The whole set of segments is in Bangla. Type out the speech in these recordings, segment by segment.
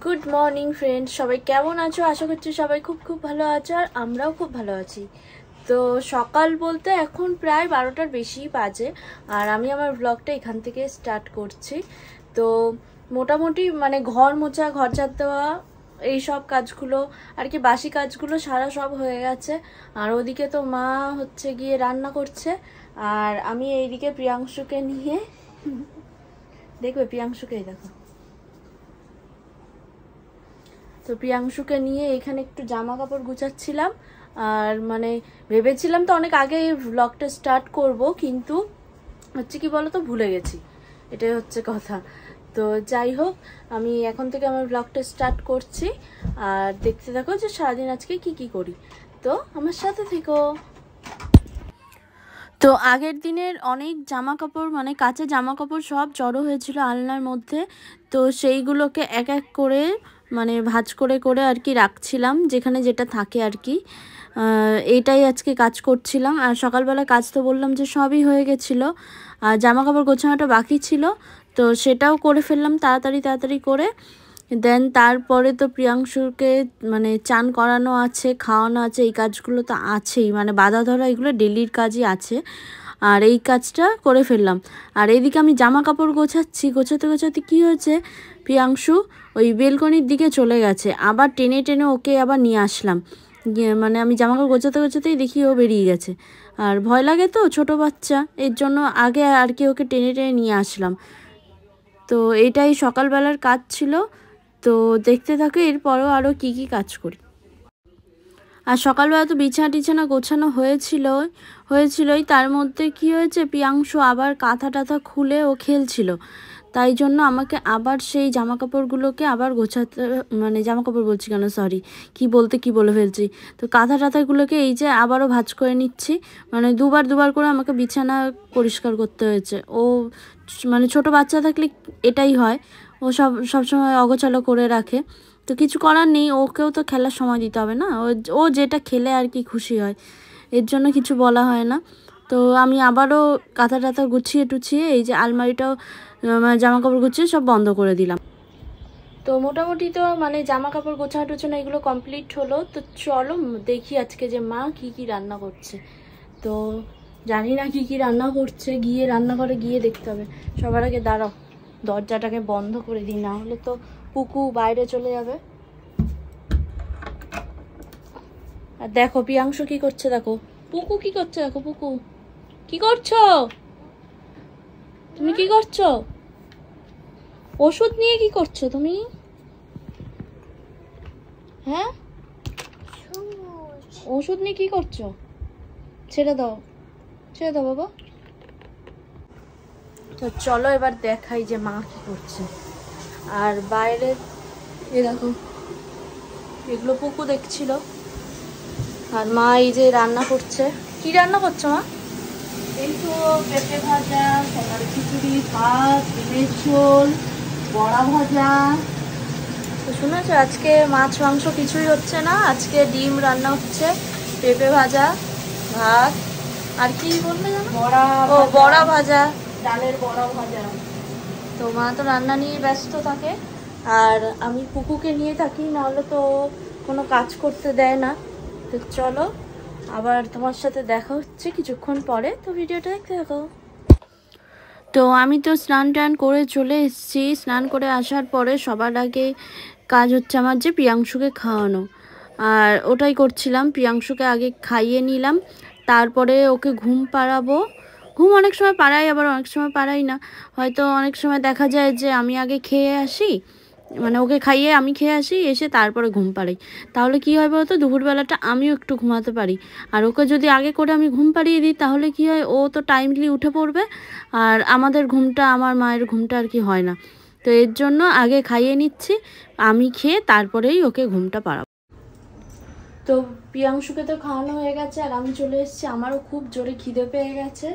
गुड मर्निंग फ्रेंड्स सबाई केमन आछो आशा करছি সবাই খুব খুব ভালো আছো আর আমরাও খুব ভালো আছি। তো সকাল বলতে এখন প্রায় 12টার বেশি বাজে আর আমি আমার ব্লগটা এখান থেকে স্টার্ট করছি। তো মোটামুটি মানে ঘর মোছা ঘর ঝাড় দেওয়া এই সব কাজগুলো আর কি বাসি কাজগুলো সারা সব হয়ে গেছে। আর ওদিকে তো মা হচ্ছে গিয়ে রান্না করছে আর আমি এইদিকে প্রিয়াংশুকে নিয়ে দেখবে প্রিয়াংশুকে দেখো। তো প্রিয়াংশুকে নিয়ে এখানে একটু জামা কাপড় গুছাচ্ছিলাম আর মানে ভেবেছিলাম তো অনেক আগে এই ব্লগটা স্টার্ট করব, কিন্তু হচ্ছে কি বলো তো ভুলে গেছি, এটাই হচ্ছে কথা। তো যাই হোক আমি এখন থেকে আমার ব্লগটা স্টার্ট করছি আর দেখতে থাকো যে সারাদিন আজকে কি কি করি। তো আমার সাথে থেকো। তো আগের দিনের অনেক জামা কাপড় মানে কাঁচা জামা কাপড় সব জড়ো হয়েছিল আলনার মধ্যে, তো সেইগুলোকে এক এক করে মানে ভাঁজ করে করে আর কি রাখছিলাম যেখানে যেটা থাকে আর কি। এইটাই আজকে কাজ করছিলাম আর সকালবেলা কাজ তো বললাম যে সবই হয়ে গেছিলো আর জামা কাপড় গোছানোটা বাকি ছিল, তো সেটাও করে ফেললাম তাড়াতাড়ি করে। দেন তারপরে তো প্রিয়াংশুকে মানে চান করানো আছে, খাওয়ানো আছে, এই কাজগুলো তো আছেই, মানে বাধা ধরা এগুলো ডেলির কাজই আছে আর এই কাজটা করে ফেললাম। আর এইদিকে আমি জামা কাপড় গোছাচ্ছি, গোছাতে গোছাতে কী হয়েছে প্রিয়াংশু ওই বেলকনির দিকে চলে গেছে, আবার টেনে টেনে ওকে আবার নিয়ে আসলাম। মানে আমি জামা কাপড় গোছাতে গোছাতেই দেখি ও বেরিয়ে গেছে আর ভয় লাগে তো ছোটো বাচ্চা, এর জন্য আগে আর কি ওকে টেনে টেনে নিয়ে আসলাম। তো এইটাই সকালবেলার কাজ ছিল। তো দেখতে থাকো এরপরও আরও কি কি কাজ করি। আর সকালবেলা তো বিছানা টিছানা গোছানো হয়েছিলই, তার মধ্যে কি হয়েছে প্রিয়াংশু আবার কাঁথা টাথা খুলে ও খেলছিল, তাই জন্য আমাকে আবার সেই জামা কাপড়গুলোকে আবার গোছাতে, মানে জামা কাপড় বলছি কেন সরি কি বলে ফেলছি। তো কাঁথা টাথাগুলোকে এই যে আবারও ভাঁজ করে নিচ্ছি, মানে দুবার করে আমাকে বিছানা পরিষ্কার করতে হয়েছে। ও মানে ছোট বাচ্চা থাকলে এটাই হয়, ও সবসময় অগোছালো করে রাখে, তো কিছু করার নেই, ওকেও তো খেলার সময় দিতে হবে না, ও যেটা খেলে আর কি খুশি হয়, এর জন্য কিছু বলা হয় না। তো আমি আবারও কাঁথা টাথা গুছিয়ে টুছিয়ে এই যে আলমারিটাও জামা কাপড় গুছিয়ে সব বন্ধ করে দিলাম। তো মোটামুটি তো মানে জামা কাপড় গোছানো টোছানো এগুলো কমপ্লিট হলো। তো চলো দেখি আজকে যে মা কি কি রান্না করছে। তো জানি না কি কি রান্না করছে, গিয়ে রান্নাঘরে গিয়ে দেখতে হবে। সবার আগে দাঁড়াও দরজাটাকে বন্ধ করে দিই, না হলে তো পুকু বাইরে চলে যাবে। আর দেখো প্রিয়াংশু কি করছে, দেখো পুকু কি করছে, দেখো পুকু কি করছো, তুমি কি করছো, ওষুধ নিয়ে কি করছো তুমি, হ্যাঁ ওষুধ নিয়ে কি করছো, ছেড়ে দাও বাবা। তো চলো এবার দেখাই যে মা কি করছে। আর বাইরে এ দেখো এগুলো পুকু দেখছিল আর মা এই যে রান্না করছে। কি রান্না করছো মা? এই তো পেঁপে ভাজা, কলার খিচুড়ি, ভাত, ডিমের ঝোল, বড়া ভাজা। তো শুনেছো আজকে মাছ মাংস কিছুই হচ্ছে না, আজকে ডিম রান্না হচ্ছে, পেঁপে ভাজা, ভাত আর কি বললে জানো, বড়া ভাজা, ডালের বড়া ভাজা। তো মা তো রান্না নিয়ে ব্যস্ত থাকে আর আমি পুকুকে নিয়ে থাকি, নাহলে তো কোনো কাজ করতে দেয় না। তো চলো আবার তোমার সাথে দেখা হচ্ছে কিছুক্ষণ পরে, তো ভিডিওটা দেখতে থাকো। তো আমি তো স্নান টান করে চলে এসেছি, স্নান করে আসার পরে সবার আগে কাজ হচ্ছে আমার যে প্রিয়াংশুকে খাওয়ানো, আর ওটাই করছিলাম। প্রিয়াংশুকে আগে খাইয়ে নিলাম, তারপরে ওকে ঘুম পাড়াবো। ঘুম অনেক সময় পাড়াই আবার অনেক সময় পাড়াই না, হয়তো অনেক সময় দেখা যায় যে আমি আগে খেয়ে আসি, মানে ওকে খাইয়ে আমি খেয়ে আসি, এসে তারপরে ঘুম পাড়াই। তাহলে কি হয় বলতো দুপুরবেলাটা আমিও একটু ঘুমাতে পারি। আর ওকে যদি আগে করে আমি ঘুম পাড়িয়ে দিই তাহলে কি হয়, ও তো টাইমলি উঠে পড়বে আর আমাদের ঘুমটা, আমার মায়ের ঘুমটা আর কি হয় না। তো এর জন্য আগে খাইয়ে নিচ্ছি, আমি খেয়ে তারপরেই ওকে ঘুমটা পাড়াবো। তো প্রিয়াংশুকে তো খাওয়ানো হয়ে গেছে আর আমি চলে এসেছি, আমারও খুব জোরে খিদে পেয়ে গেছে,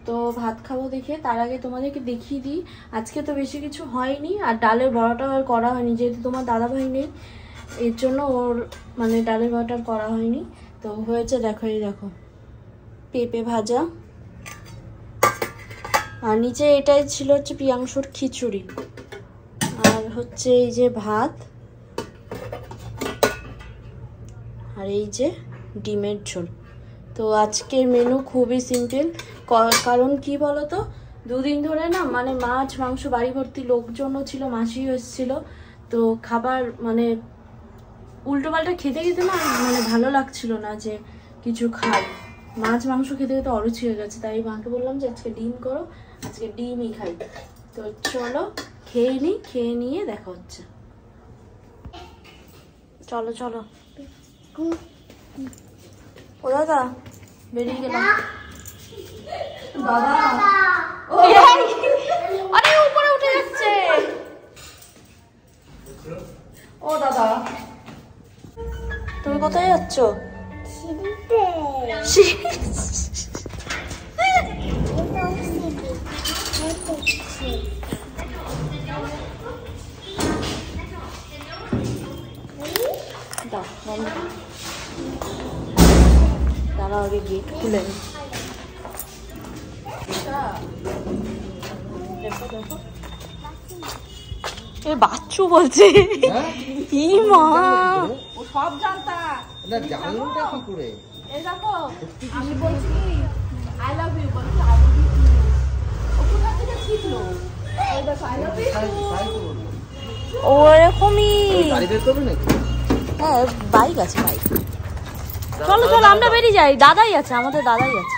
তো ভাত খাবো দেখে। তার আগে তোমাদেরকে দেখিয়ে দিই আজকে তো বেশি কিছু হয়নি আর ডালের বড়াটা আর করা হয়নি, যেহেতু তোমার দাদাভাই নেই এর জন্য ওর মানে ডালের বড়াটা করা হয়নি। তো হয়েছে দেখো, এই দেখো পেঁপে ভাজা আর নিচে এটাই ছিল হচ্ছে প্রিয়াংশুর খিচুড়ি, আর হচ্ছে এই যে ভাত, আর এই যে ডিমের ঝোল। তো আজকের মেনু খুবই সিম্পল, কারণ কি বলতো, দুদিন ধরে না মানে মাছ মাংস বাড়ি ভর্তি লোকজনও ছিল, মাসিও এসেছিলো। তো খাবার মানে উল্টোপাল্টা খেতে খেতে না মানে ভালো লাগছিল না যে কিছু খাই, মাছ মাংস খেতে খেতে অরুচি হয়ে গেছে। তাই মাকে বললাম যে আজকে ডিম করো, আজকে ডিমই খাই। তো চলো খেয়ে নিই, খেয়ে নিয়ে দেখা হচ্ছে। চলো চলো। ও দাদা বেরিয়ে গেলাম। দাদা আরে উপরে উঠে যাচ্ছে। ও দাদা তুমি কোথায় যাচ্ছ? দাঁড়া আগে গেট খুলে নি। এ বাচ্চু বলছে কি মা, ও সব জানতা না, জানলটা কি করে? এই দেখো আমি বলছি আই লাভ ইউ, বলছি আই লাভ ইউ। ও কোথা থেকে শিখলো? এই দেখো আই লাভ ইউ। ও এরকমই গাড়ি বের করবে নাকি? হ্যাঁ বাইক আছে, বাইক। চলো চলো আমরা বেরিয়ে যাই, দাদাই আছে, আমাদের দাদাই আছে,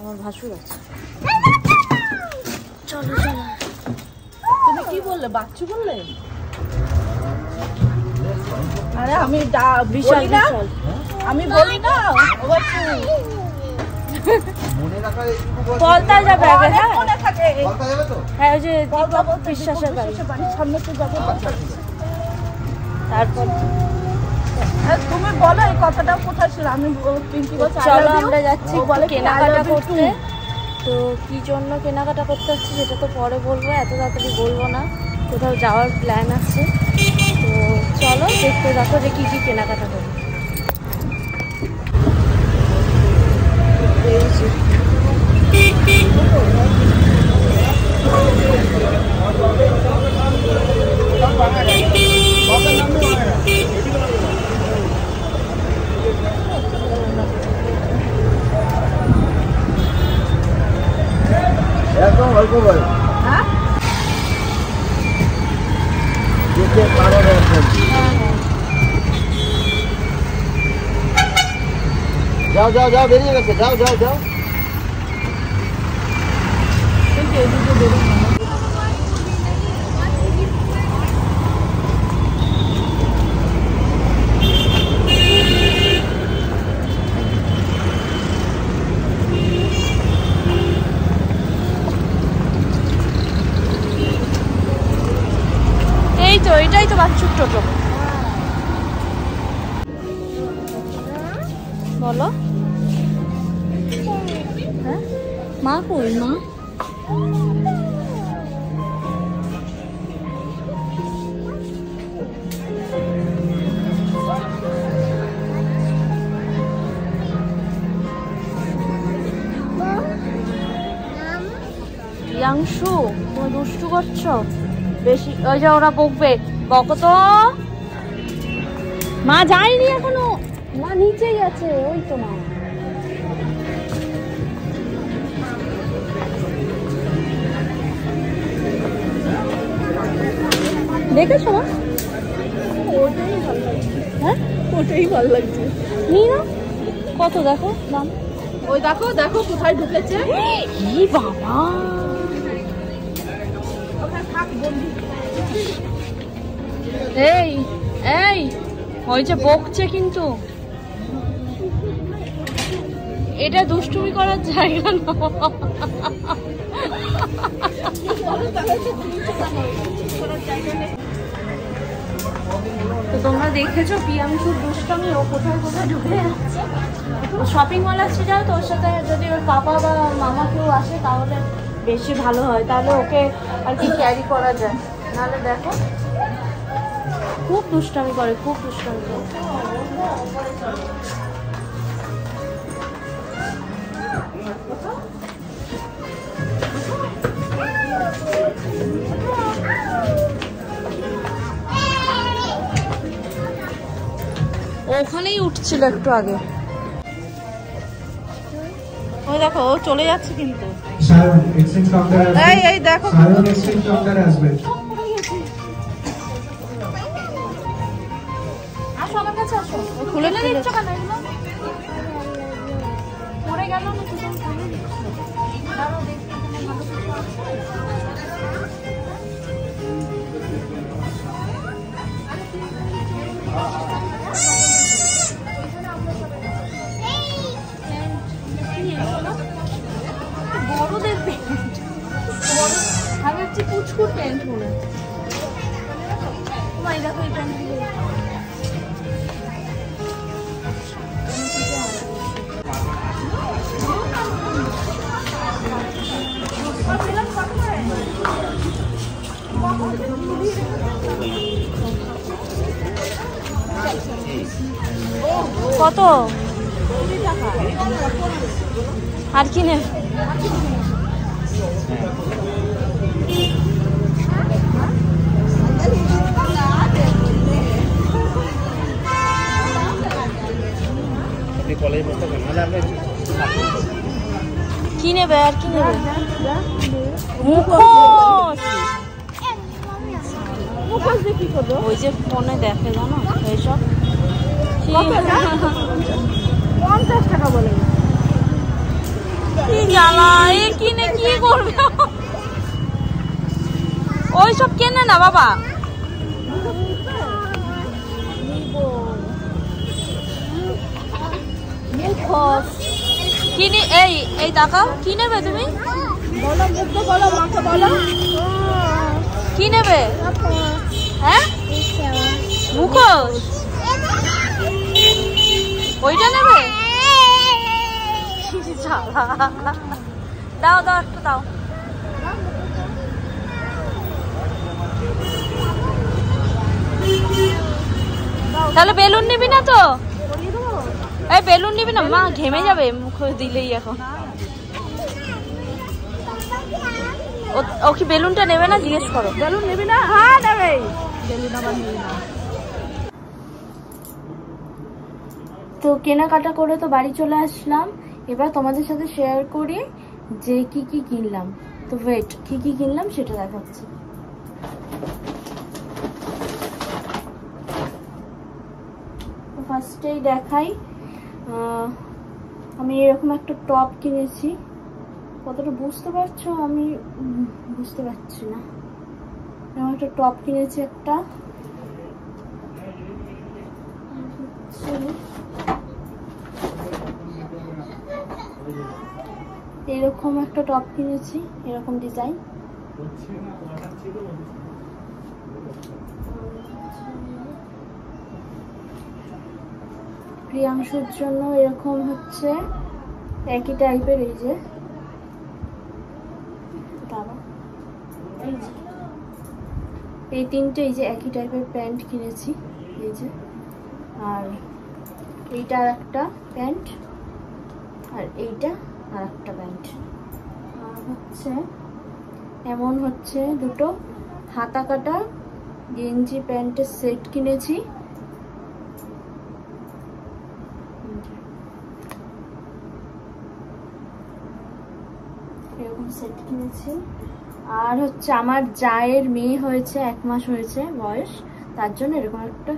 আমার ভাসুর আছে। চলো চলো। তুমি কি বললে? বাচ্চু বললে? আরে আমি বিশাল বিশাল আমি বলি না মনে রাখা বলতা যাবে আগে। হ্যাঁ মনে থাকে, বলতা যাবে তো। হ্যাঁ ওই যে বিশ্বাসের বাড়ির সামনে তো যাবো। তারপর তুমি বলো এই কথাটা কোথায় ছিল? আমি পিঙ্কি বলছি চলো আমরা যাচ্ছি কেনাকাটা করতে। তো কি জন্য কেনাকাটা করতে যাচ্ছি সেটা তো পরে বলবো, এত তাড়াতাড়ি বলবো না। কোথাও যাওয়ার প্ল্যান আছে, তো চলো দেখতে দেখো যে কি কি কেনাকাটা করবো। একদম অল্প ভাই। হ্যাঁ যাও যাও যাও, বেরিয়ে গেছে, যাও যাও যাও। এই তো এটাই তো বাচ্চুর টোটো। বলো হ্যাঁ মা কই? মা ইয়াংশু তুমি দুষ্টু করছো বেশি, ওই যে ওরা বকবে, বকো তো। মা যায়নি এখনো, মা নিচেই আছে, ওই তো মা। দেখেছো মা? ওটাই ভালো লাগছে। হ্যাঁ ওটাই ভালো লাগছে। নিয়ে না কত দেখো দাম, ওই দেখো দেখো কোথায় ঢুকেছে। ই বাবা এই এই ওই যে বকছে, কিন্তু এটা দুষ্টুমি করার জায়গা না। তো তোমরা দেখেছো পিয়াংশুর দুষ্টুমি, ও কোথায় কোথায় ঢুকে যাচ্ছে। শপিং মল আসছে যাও, তো ওর সাথে যদি ওর পাপা বা মামা কেউ আসে তাহলে বেশি ভালো হয়, তাহলে ওকে আর কি ক্যারি করা যায়। নাহলে দেখো খুব দুষ্টামি করে, খুব দুষ্টামি করে। ও ওখানেই উঠছিল একটু আগে। ওই দেখো ও চলে যাচ্ছে কিন্তু। এই দেখো আসো আমার কাছে আসো। খুলে দিচ্ছ কেন এগুলো? পড়ে গেল না কিছু? বড়দের প্যান্ট, আমি হচ্ছে কুচকুর প্যান্ট মনে হয়। দেখো এই প্যান্টগুলো কত? আর কি নেই? কি নেবে আর কি নেবে? মুখোশ। মুখোশ দিয়ে কি করবো? ওই যে ফোনে দেখে জানো এইসব। 50 টাকা বলে। কি জ্বালা, এ কিনে কি করবে? ওইসব কেনে না বাবা। কিনে এই তাকাও, কি নেবে তুমি? বলো মুখে বলো, মাকে বলো কি নেবে? হ্যাঁ মুখোশ ওইটা নেবে? দাও দাও একটু দাও। তাহলে বেলুন নিবি না তো? এই বেলুন নিবি না? মা ঘেমে যাবে মুখ দিলেই। এখন ও কি বেলুনটা নেবে না? জিজ্ঞেস করো। বেলুন নেবি না? হ্যাঁ নেবে। বেলুন আবার নেবে না। তো কেনাকাটা করে তো বাড়ি চলে আসলাম। এবার তোমাদের সাথে শেয়ার করি যে কি কি কিনলাম। তো ওয়েট, কি কি কিনলাম সেটা দেখাচ্ছি। ফার্স্টেই দেখাই, আমি এরকম একটা টপ কিনেছি। কতটা বুঝতে পারছো আমি বুঝতে পারছি না। এরকম একটা টপ কিনেছি একটা। এরকম একটা টপ কিনেছি, এরকম ডিজাইন। প্রিয়াংশুর জন্য এরকম হচ্ছে একই টাইপের, এই যে এই তিনটে এই যে একই টাইপের প্যান্ট কিনেছি, এই যে। আর এইটা আর একটা প্যান্ট, আর এইটা আর একটা প্যান্ট। আর হচ্ছে এমন হচ্ছে দুটো হাতা কাটা গেঞ্জি প্যান্টের সেট কিনেছি। এরকম সেট কিনেছি। আর হচ্ছে আমার জায়ের মেয়ে হয়েছে, 1 মাস হয়েছে বয়স, তার জন্য এরকম একটা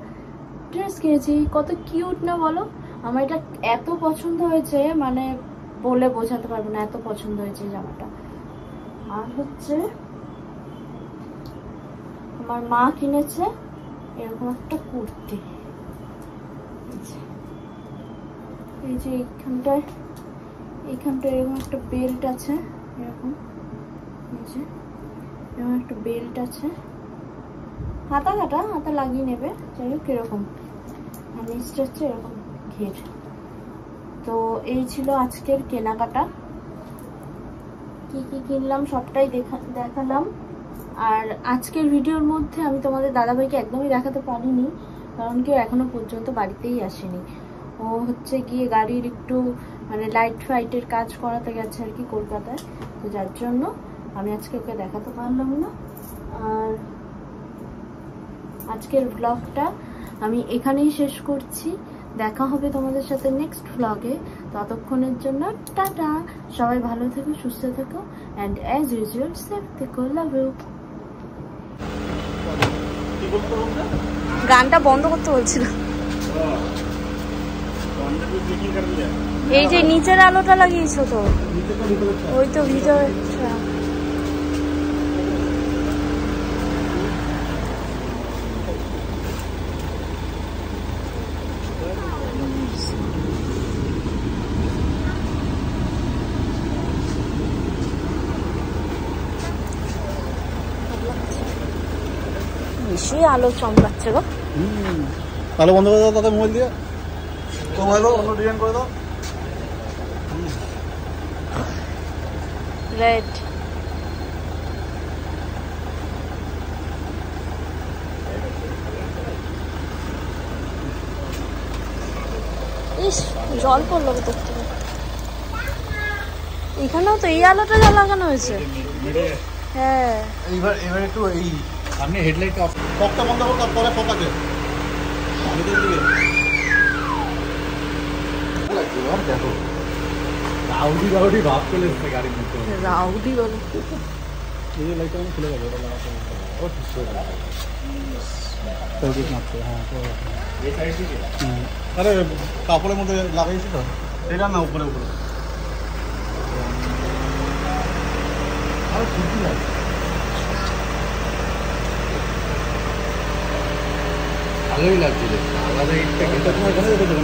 ড্রেস কিনেছি। কত কিউট না বলো? আমার এটা এত পছন্দ হয়েছে, মানে বলে বোঝাতে পারবো না, এত পছন্দ হয়েছে জামাটা। আর হচ্ছে আমার মা কিনেছে এরকম একটা কুর্তি। এই যে এইখানটায় এরকম একটা বেল্ট আছে, এরকম এরকম একটা বেল্ট আছে, হাতা কাটা, হাতা লাগিয়ে নেবে, যাই হোক এরকম। আর নিচটা হচ্ছে এরকম ঘের। তো এই ছিল আজকের কেনাকাটা। কি কি কিনলাম সবটাই দেখালাম। আর আজকের ভিডিওর মধ্যে আমি তোমাদের দাদাভাইকে একদমই দেখাতে পারিনি, কারণ কেউ এখনো পর্যন্ত বাড়িতেই আসেনি। ও হচ্ছে গিয়ে গাড়ির একটু মানে লাইট ফাইটের কাজ করাতে গেছে আর কি কলকাতায়, তো যার জন্য আমি আজকে ওকে দেখাতে পারলাম না। আর আজকের ব্লগটা আমি এখানেই শেষ করছি। দেখা হবে তোমাদের সাথে নেক্সট ভ্লগে। ততক্ষণের জন্য টাটা, সবাই ভালো থেকো, সুস্থ থেকো, অ্যান্ড অ্যাজ ইউজুয়াল সেফ থেকো। Love you. গানটা বন্ধ করতে বলছিল। এই যে নিচের আলোটা লাগিয়েছো তো, ওই তো ভিতরে। বেশি আলো চমকাচ্ছে গো। আলো বন্ধ করে দাও তাতে মোবাইল দিয়ে। ও ভালো, অন্য ডিজাইন করে দাও। রেড। ইস, জল পড়লো কোথাও থেকে। এখানেও তো এই আলোটা যা লাগানো হয়েছে। হ্যাঁ, এবার একটু এই সামনে হেডলাইটটা অফ, ফকটা বন্ধ করো, তারপরে ফক আছে ভিতর দিকে। দেখো রাউডি রাউডি ভাব চলে এসছে গাড়ির মধ্যে। রাউডি বলো। এই লাইটটা আমি খুলে যাবে, ওটা লাগাতে হবে। ও ঠিক করে দাও। তো ঠিক মাত্র, হ্যাঁ তো এই সাইড দিকে। আরে কাপড়ের মধ্যে লাগাইছি তো, এটা না উপরে উপরে। আরে ঠিকই আছে, ভালোই লাগছে, আলাদা ইটটা কিন্তু এখানে দেখো।